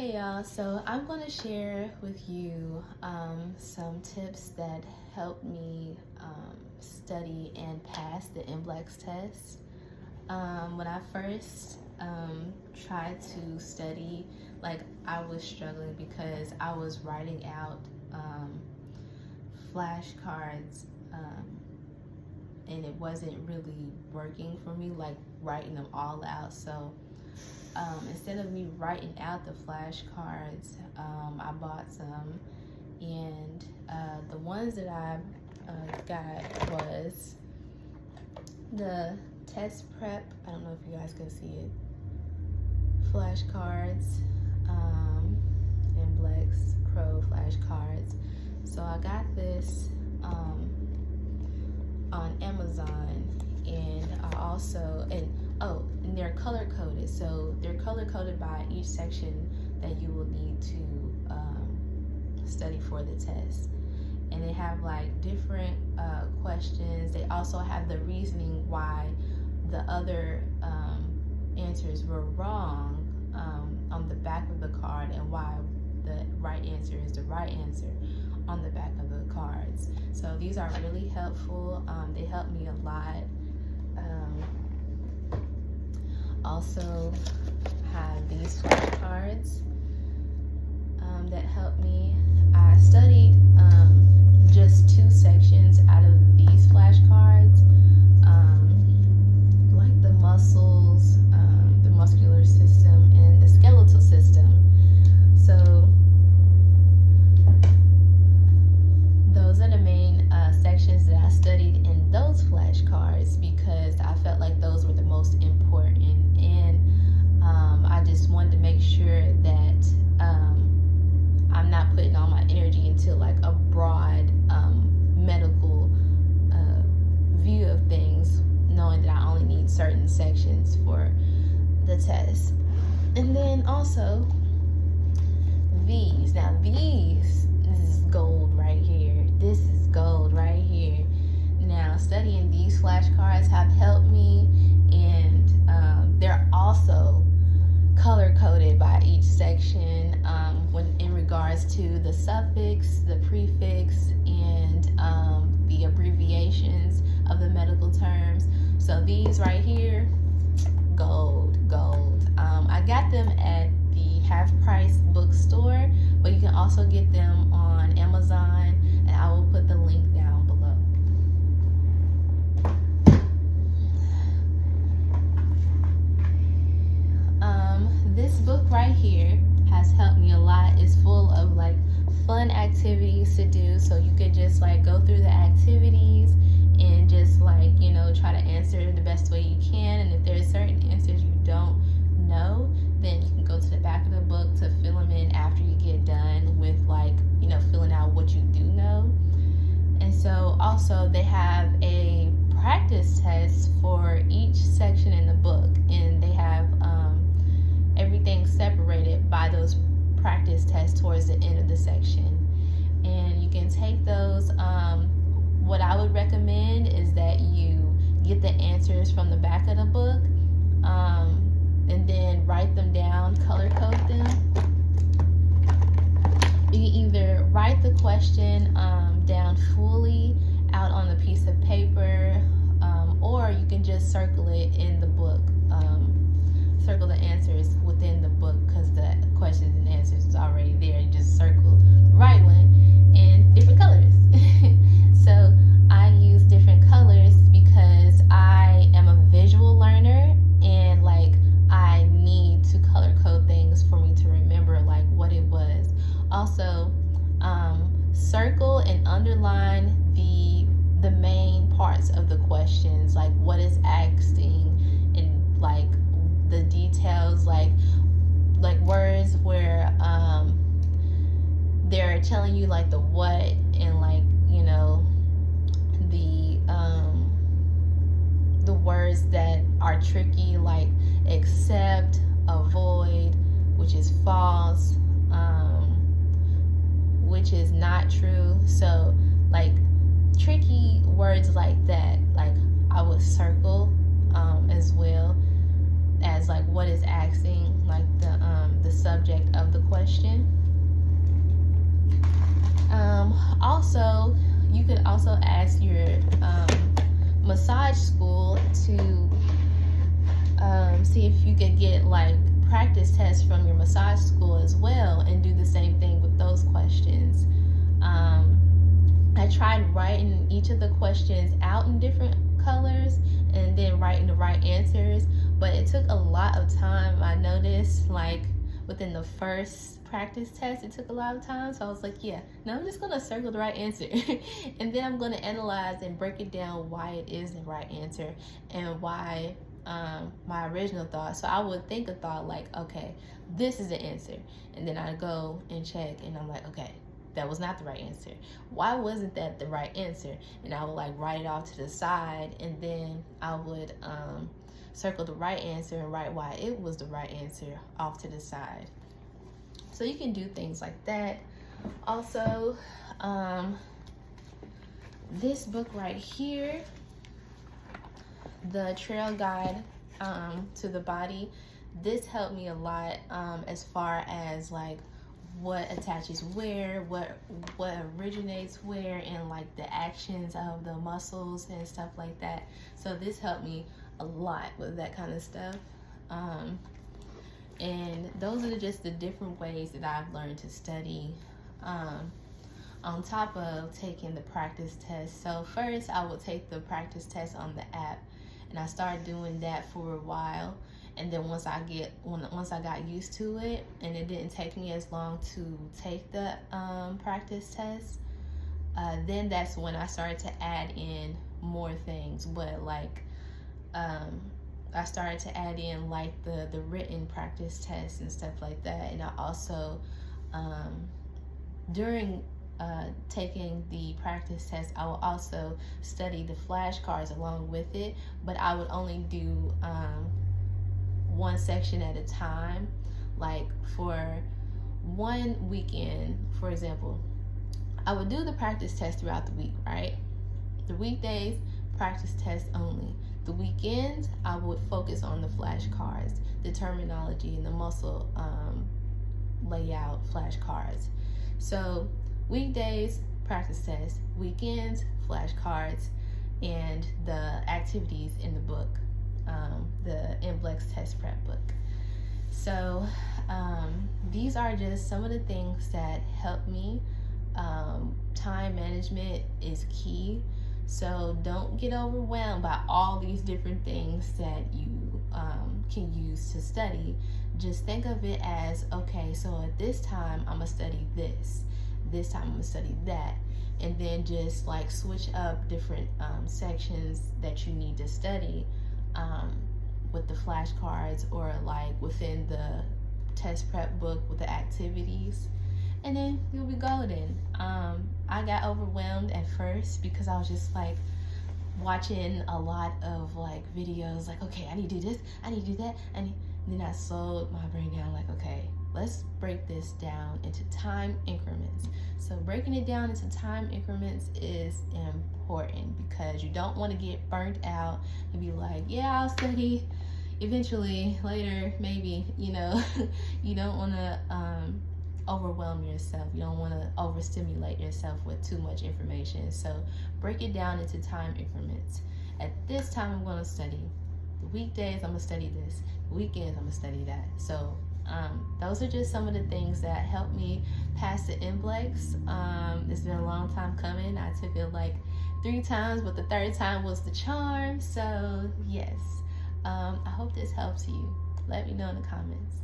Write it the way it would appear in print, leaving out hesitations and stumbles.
Hey y'all, so I'm going to share with you some tips that helped me study and pass the Mblex test. When I first tried to study, I was struggling because I was writing out flashcards and it wasn't really working for me, like writing them all out. So instead of me writing out the flashcards, I bought some, and the ones that I got was the test prep. I don't know if you guys can see it. Flashcards, Mblex Pro flashcards. So I got this on Amazon, and I also and they're color coded. So they're color coded by each section that you will need to study for the test. And they have different questions. They also have the reasoning why the other answers were wrong on the back of the card, and why the right answer is the right answer on the back of the cards. So these are really helpful. They help me a lot. Also have these flashcards that help me. I studied just 2 sections out of these flashcards, like the muscles, the muscular system, and the skeletal system. So those are the main sections that I studied in those flashcards, because I felt like those were the most important, and I just wanted to make sure that I'm not putting all my energy into a broad medical view of things, knowing that I only need certain sections for the test. And then also these. Now this is gold right here. This is gold right here. Now studying these flashcards have helped me, and they're also color coded by each section when in regards to the suffix, the prefix, and the abbreviations of the medical terms. So these right here, gold. I got them at the half price bookstore, but you can also get them on Amazon, and I will put the link down below. This book right here has helped me a lot. It's full of fun activities to do, so you could just go through the activities and just try to answer the best way you can. And if there's certain answers you don't know, then you can go to the back of the book to fill them in after you get done with filling out what you do know. And so also they have a practice test for each section in the book, and they have everything separated by those practice tests towards the end of the section. And you can take those. What I would recommend is that you get the answers from the back of the book, and then write them down, color code them. You can either write the question down fully out on a piece of paper, or you can just circle it in the book. Circle the answers within the book, because the questions and answers is already there. You just circle the right one in different colors. So I use different colors because I am a visual learner, and I need to color code things for me to remember what it was. Also, circle and underline the main parts of the questions, what is asking, and the details, like words where they're telling you the what, and the words that are tricky, like accept, avoid, which is false, which is not true. So tricky words like that, I would circle as well as what is asking, the subject of the question. Also, you could also ask your massage school to see if you could get like practice tests from your massage school as well, and do the same thing with those questions. I tried writing each of the questions out in different colors and then writing the right answers, but it took a lot of time. I noticed like within the first practice test it took a lot of time, so I was like, yeah, now I'm just gonna circle the right answer and then I'm gonna analyze and break it down why it is the right answer and why my original thought. So I would think a thought like, okay, this is the answer, and then I go and check and I'm like, okay, that was not the right answer. Why wasn't that the right answer? And I would like write it off to the side, and then I would circle the right answer and write why it was the right answer off to the side. So you can do things like that. Also, this book right here, the Trail Guide to the Body, this helped me a lot as far as like what attaches where, what originates where, and like the actions of the muscles and stuff like that. So this helped me a lot with that kind of stuff. And those are just the different ways that I've learned to study on top of taking the practice test. So first I would take the practice test on the app, and I started doing that for a while. And then once I got used to it, and it didn't take me as long to take the practice test, then that's when I started to add in more things. But like I started to add in like the written practice tests and stuff like that. And I also during taking the practice test, I will also study the flashcards along with it, but I would only do one section at a time. Like for one weekend, for example, I would do the practice test throughout the week, right? The weekdays, practice test only. The weekends, I would focus on the flashcards, the terminology, and the muscle layout flashcards. So weekdays, practice test, weekends, flashcards, and the activities in the book, the Mblex test prep book. So these are just some of the things that help me. Time management is key. So don't get overwhelmed by all these different things that you can use to study. Just think of it as, okay, so at this time I'm gonna study this time I'm gonna study that, and then just like switch up different sections that you need to study with the flashcards, or like within the test prep book with the activities, and then you'll be golden. I got overwhelmed at first because I was just like watching a lot of like videos like, okay, I need to do this, I need to do that, and then I slowed my brain down like, okay, let's break this down into time increments. So breaking it down into time increments is important because you don't want to get burnt out and be like, yeah, I'll study eventually, later, maybe, you know. You don't want to overwhelm yourself. You don't want to overstimulate yourself with too much information. So break it down into time increments. At this time, I'm going to study. The weekdays, I'm going to study this. The weekends, I'm going to study that. So those are just some of the things that helped me pass the Mblex. It's been a long time coming. I took it like 3 times, but the 3rd time was the charm. So yes, I hope this helps you. Let me know in the comments.